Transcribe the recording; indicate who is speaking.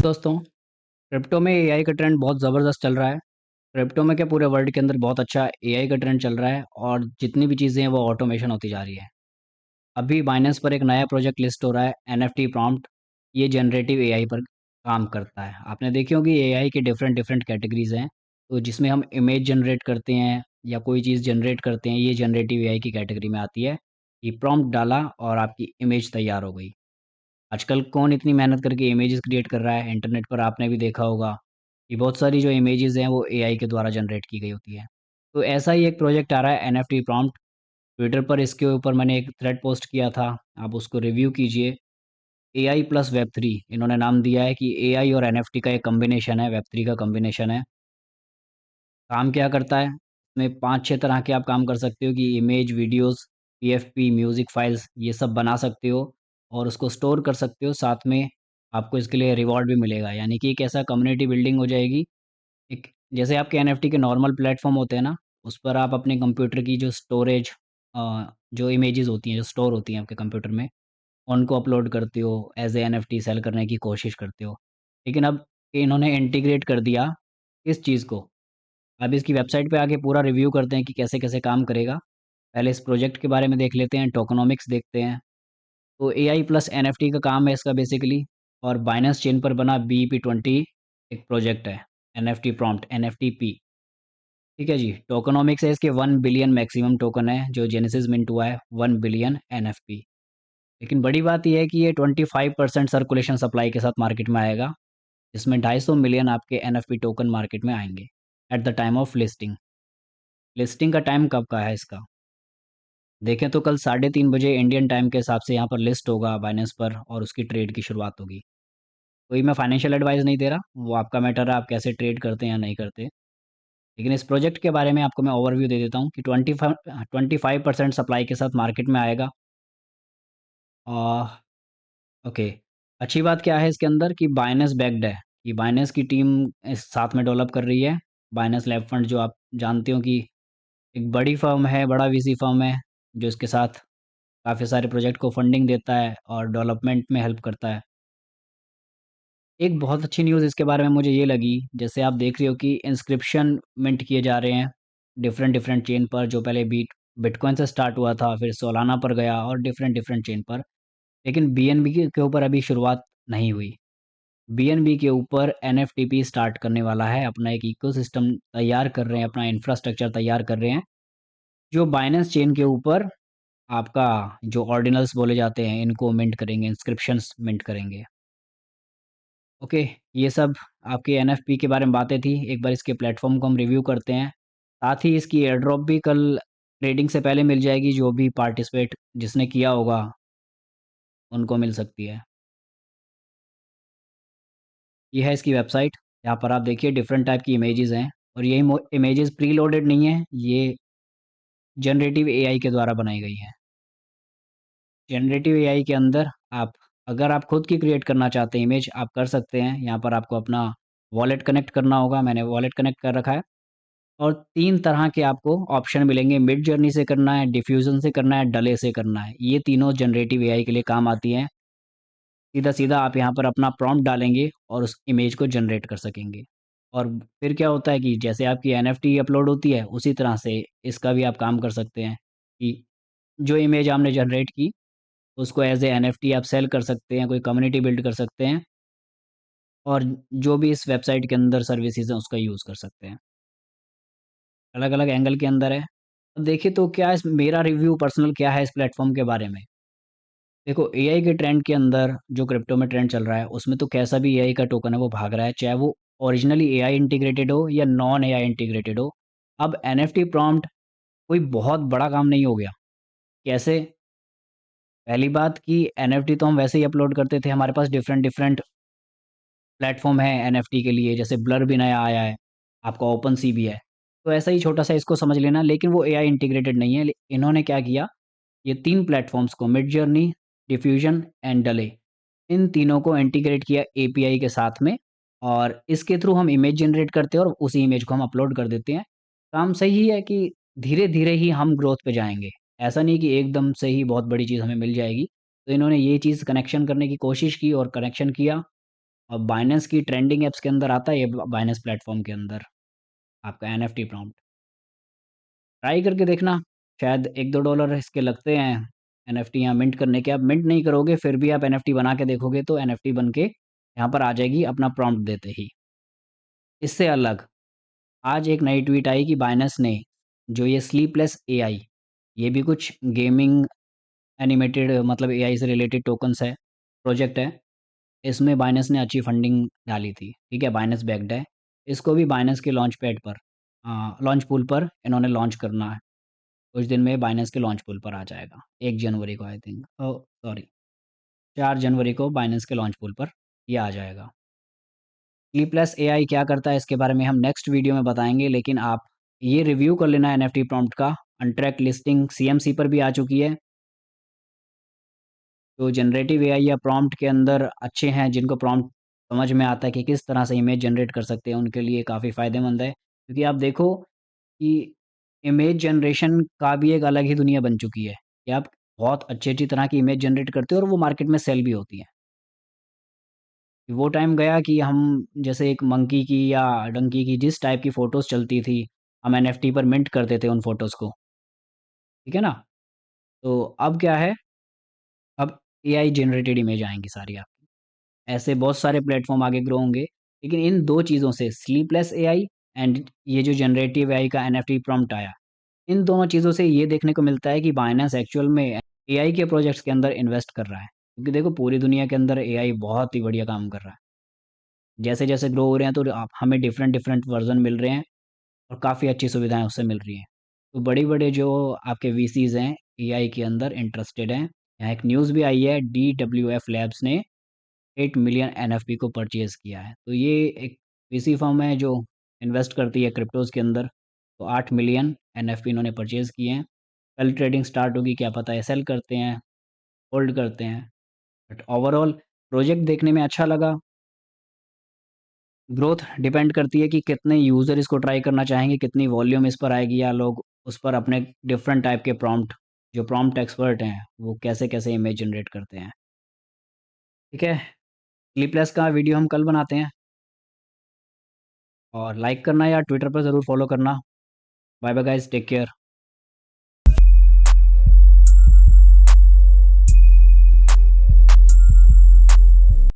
Speaker 1: दोस्तों, क्रिप्टो में एआई का ट्रेंड बहुत ज़बरदस्त चल रहा है। क्रिप्टो में क्या, पूरे वर्ल्ड के अंदर बहुत अच्छा एआई का ट्रेंड चल रहा है और जितनी भी चीज़ें हैं वो ऑटोमेशन होती जा रही है। अभी बाइनेंस पर एक नया प्रोजेक्ट लिस्ट हो रहा है, एनएफटी प्रॉम्प्ट। ये जनरेटिव एआई पर काम करता है। आपने देखी होगी एआई की डिफरेंट डिफरेंट कैटेगरीज हैं, तो जिसमें हम इमेज जनरेट करते हैं या कोई चीज़ जनरेट करते हैं, ये जनरेटिव एआई की कैटेगरी में आती है। ये प्रॉम्प्ट डाला और आपकी इमेज तैयार हो गई। आजकल कौन इतनी मेहनत करके इमेजेस क्रिएट कर रहा है? इंटरनेट पर आपने भी देखा होगा कि बहुत सारी जो इमेजेस हैं वो एआई के द्वारा जनरेट की गई होती है। तो ऐसा ही एक प्रोजेक्ट आ रहा है, एनएफटी प्रॉम्प्ट। ट्विटर पर इसके ऊपर मैंने एक थ्रेड पोस्ट किया था, आप उसको रिव्यू कीजिए। एआई प्लस वेब थ्री इन्होंने नाम दिया है कि एआई और एनएफटी का एक कॉम्बिनेशन है, वेब थ्री का कॉम्बिनेशन है। काम क्या करता है? इसमें 5-6 तरह के आप काम कर सकते हो कि image, videos, PFP, music files ये सब बना सकते हो और उसको स्टोर कर सकते हो। साथ में आपको इसके लिए रिवॉर्ड भी मिलेगा। यानी कि एक ऐसा कम्युनिटी बिल्डिंग हो जाएगी। एक जैसे आपके एनएफटी के नॉर्मल प्लेटफ़ॉर्म होते हैं ना, उस पर आप अपने कंप्यूटर की जो स्टोरेज जो इमेजेस होती हैं, जो स्टोर होती हैं आपके कंप्यूटर में, उनको अपलोड करते हो, एज़ ए एनएफटी सेल करने की कोशिश करते हो। लेकिन अब इन्होंने इंटीग्रेट कर दिया इस चीज़ को। अब इसकी वेबसाइट पे आके पूरा रिव्यू करते हैं कि कैसे-कैसे काम करेगा। पहले इस प्रोजेक्ट के बारे में देख लेते हैं, टोकेनोमिक्स देखते हैं। तो एआई प्लस एनएफटी का काम है इसका बेसिकली। और बाइनेंस चेन पर बना बीईपी20 एक प्रोजेक्ट है, एनएफटी प्रॉम्प्ट, एनएफटीपी। ठीक है जी, टोकेनोमिक्स है इसके 1 बिलियन मैक्सिमम टोकन है, जो जेनेसिस मिंट हुआ है, 1 बिलियन एनएफपी। लेकिन बड़ी बात ये है कि ये 25% सर्कुलेशन सप्लाई के साथ मार्केट में आएगा, जिसमें 250 मिलियन आपके एनएफपी टोकन मार्केट में आएँगे, at the time of listing. Listing का टाइम कब का है इसका? देखें तो कल 3:30 बजे इंडियन टाइम के हिसाब से यहाँ पर लिस्ट होगा बाइनेंस पर और उसकी ट्रेड की शुरुआत होगी। कोई मैं फाइनेंशियल एडवाइस नहीं दे रहा, वो आपका मैटर है, आप कैसे ट्रेड करते हैं या नहीं करते। लेकिन इस प्रोजेक्ट के बारे में आपको मैं ओवरव्यू दे देता हूँ कि 25% सप्लाई के साथ मार्केट में आएगा। ओके, अच्छी बात क्या है इसके अंदर कि बाइनेंस बैक्ड है, कि बाइनेंस की टीम इस साथ में डेवलप कर रही है। बाइनेंस लैब फंड, जो आप जानते हो कि एक बड़ी फर्म है, बड़ा वीसी फर्म है, जो इसके साथ काफ़ी सारे प्रोजेक्ट को फंडिंग देता है और डेवलपमेंट में हेल्प करता है। एक बहुत अच्छी न्यूज़ इसके बारे में मुझे ये लगी, जैसे आप देख रहे हो कि इंस्क्रिप्शन मिंट किए जा रहे हैं डिफरेंट डिफरेंट चेन पर, जो पहले बिटकॉइन से स्टार्ट हुआ था, फिर सोलाना पर गया और डिफरेंट डिफरेंट चेन पर। लेकिन बीएनबी के ऊपर अभी शुरुआत नहीं हुई। बीएनबी के ऊपर एनएफटीपी स्टार्ट करने वाला है, अपना एक इकोसिस्टम तैयार कर रहे हैं, अपना इंफ्रास्ट्रक्चर तैयार कर रहे हैं, जो बाइनेंस चेन के ऊपर आपका जो ऑर्डिनल्स बोले जाते हैं, इनको मिंट करेंगे, इंस्क्रिप्शंस मिंट करेंगे। ओके, ये सब आपके एनएफपी के बारे में बातें थी। एक बार इसके प्लेटफ़ॉर्म को हम रिव्यू करते हैं। साथ ही इसकी एयर ड्रॉप भी कल ट्रेडिंग से पहले मिल जाएगी, जो भी पार्टिसिपेट जिसने किया होगा, उनको मिल सकती है। ये है इसकी वेबसाइट, यहाँ पर आप देखिए डिफरेंट टाइप की इमेजेस हैं और ये इमेजेस प्री लोडेड नहीं है, ये जनरेटिव एआई के द्वारा बनाई गई हैं। जनरेटिव एआई के अंदर आप, अगर आप खुद की क्रिएट करना चाहते हैं इमेज, आप कर सकते हैं। यहाँ पर आपको अपना वॉलेट कनेक्ट करना होगा, मैंने वॉलेट कनेक्ट कर रखा है। और 3 तरह के आपको ऑप्शन मिलेंगे, मिड जर्नी से करना है, डिफ्यूज़न से करना है, डले से करना है। ये तीनों जनरेटिव एआई के लिए काम आती हैं। सीधा-सीधा आप यहाँ पर अपना प्रॉम्प्ट डालेंगे और उस इमेज को जनरेट कर सकेंगे। और फिर क्या होता है कि जैसे आपकी एनएफटी अपलोड होती है, उसी तरह से इसका भी आप काम कर सकते हैं कि जो इमेज आपने जनरेट की, उसको एज़ ए एनएफटी आप सेल कर सकते हैं, कोई कम्युनिटी बिल्ड कर सकते हैं और जो भी इस वेबसाइट के अंदर सर्विसेज़ हैं, उसका यूज़ कर सकते हैं। अलग-अलग एंगल के अंदर है। अब देखिए तो क्या इस मेरा रिव्यू पर्सनल क्या है इस प्लेटफ़ॉर्म के बारे में। देखो, एआई के ट्रेंड के अंदर जो क्रिप्टो में ट्रेंड चल रहा है, उसमें तो कैसा भी एआई का टोकन है वो भाग रहा है, चाहे वो ओरिजिनली एआई इंटीग्रेटेड हो या नॉन एआई इंटीग्रेटेड हो। अब एनएफटी प्रॉम्प्ट कोई बहुत बड़ा काम नहीं हो गया। कैसे? पहली बात कि एनएफटी तो हम वैसे ही अपलोड करते थे, हमारे पास डिफरेंट डिफरेंट प्लेटफ़ॉर्म है एनएफटी के लिए, जैसे ब्लर भी नया आया है, आपका ओपनसी भी है। तो ऐसा ही छोटा-सा इसको समझ लेना, लेकिन वो एआई इंटीग्रेटेड नहीं है। इन्होंने क्या किया, ये 3 प्लेटफ़ॉर्म्स को, मिडजर्नी, डिफ्यूज़न एंड डले, इन तीनों को इंटीग्रेट किया एपीआई के साथ में और इसके थ्रू हम इमेज जनरेट करते हैं और उसी इमेज को हम अपलोड कर देते हैं। काम सही है कि धीरे-धीरे ही हम ग्रोथ पे जाएँगे। ऐसा नहीं कि एकदम से ही बहुत बड़ी चीज़ हमें मिल जाएगी। तो इन्होंने ये चीज़ कनेक्शन करने की कोशिश की और कनेक्शन किया और बाइनेंस की ट्रेंडिंग ऐप्स के अंदर आता है ये बाइनेंस प्लेटफॉर्म के अंदर आपका एनएफटी प्रॉम्प्ट। ट्राई करके देखना, शायद $1-2 इसके लगते हैं एनएफटी यहाँ मिंट करने के। आप मिंट नहीं करोगे फिर भी आप एनएफटी बना के देखोगे तो एनएफटी बन के यहाँ पर आ जाएगी अपना प्रॉम्प्ट देते ही। इससे अलग आज एक नई ट्वीट आई कि बाइनेंस ने जो ये स्लीपलेस एआई, ये भी कुछ गेमिंग एनिमेटेड मतलब एआई से रिलेटेड टोकन्स है, प्रोजेक्ट है। इसमें बाइनेंस ने अच्छी फंडिंग डाली थी, ठीक है? बाइनेंस बैक्ड है। इसको भी बाइनेंस के लॉन्च पैड पर लॉन्च पूल पर इन्होंने लॉन्च करना है। कुछ दिन में बाइनेंस के लॉन्च पूल पर आ जाएगा। 1 जनवरी को आई थिंक ओह सॉरी 4 जनवरी को बाइनेंस के लॉन्च पूल पर ये आ जाएगा। स्लीपलेस एआई क्या करता है इसके बारे में हम नेक्स्ट वीडियो में बताएँगे, लेकिन आप ये रिव्यू कर लेना एनएफटी प्रॉम्प्ट का। अनट्रैक्ड लिस्टिंग सीएमसी पर भी आ चुकी है। तो जनरेटिव एआई या प्रॉम्प्ट के अंदर अच्छे हैं, जिनको प्रॉम्प्ट समझ में आता है कि किस तरह से इमेज जनरेट कर सकते हैं, उनके लिए काफ़ी फ़ायदेमंद है। क्योंकि आप देखो कि इमेज जनरेशन का भी एक अलग ही दुनिया बन चुकी है, कि आप बहुत अच्छी-अच्छी तरह की इमेज जनरेट करते हो और वो मार्केट में सेल भी होती हैं। वो टाइम गया कि हम जैसे एक मंकी की या डंकी की जिस टाइप की फ़ोटोज़ चलती थी, हम एनएफटी पर मिंट करते थे उन फ़ोटोज़ को, ठीक है ना? तो अब क्या है, अब एआई जनरेटेड इमेज आएँगी सारी आपकी। ऐसे बहुत सारे प्लेटफ़ॉर्म आगे ग्रो होंगे, लेकिन इन 2 चीज़ों से स्लीपलेस एआई एंड ये जो जनरेटिव एआई का एनएफटी प्रॉम्प्ट आया, इन दोनों चीज़ों से ये देखने को मिलता है कि बायनेंस एक्चुअल में एआई के प्रोजेक्ट्स के अंदर इन्वेस्ट कर रहा है। क्योंकि देखो पूरी दुनिया के अंदर एआई बहुत ही बढ़िया काम कर रहा है। जैसे-जैसे ग्रो हो रहे हैं तो आप हमें डिफरेंट-डिफरेंट वर्ज़न मिल रहे हैं और काफ़ी अच्छी सुविधाएँ उससे मिल रही हैं। तो बड़े-बड़े जो आपके वीसीज़ हैं, एआई के अंदर इंटरेस्टेड हैं। यहाँ एक न्यूज़ भी आई है डीडब्ल्यूएफ लैब्स ने 8 मिलियन एनएफपी को परचेज़ किया है। तो ये एक वीसी फर्म है जो इन्वेस्ट करती है क्रिप्टोज़ के अंदर। तो 8 मिलियन एनएफपी इन्होंने परचेज़ किए हैं। कल ट्रेडिंग स्टार्ट होगी, क्या पता है सेल करते हैं, होल्ड करते हैं। बट ओवरऑल प्रोजेक्ट देखने में अच्छा लगा। ग्रोथ डिपेंड करती है कि कितने यूज़र इसको ट्राई करना चाहेंगे, कितनी वॉल्यूम इस पर आएगी या लोग उस पर अपने डिफरेंट टाइप के प्रॉम्प्ट जो प्रॉम्प्ट एक्सपर्ट हैं, वो कैसे-कैसे इमेज जनरेट करते हैं। ठीक है? स्लीपलेस का वीडियो हम कल बनाते हैं और लाइक करना या ट्विटर पर ज़रूर फॉलो करना। Bye bye guys, take care.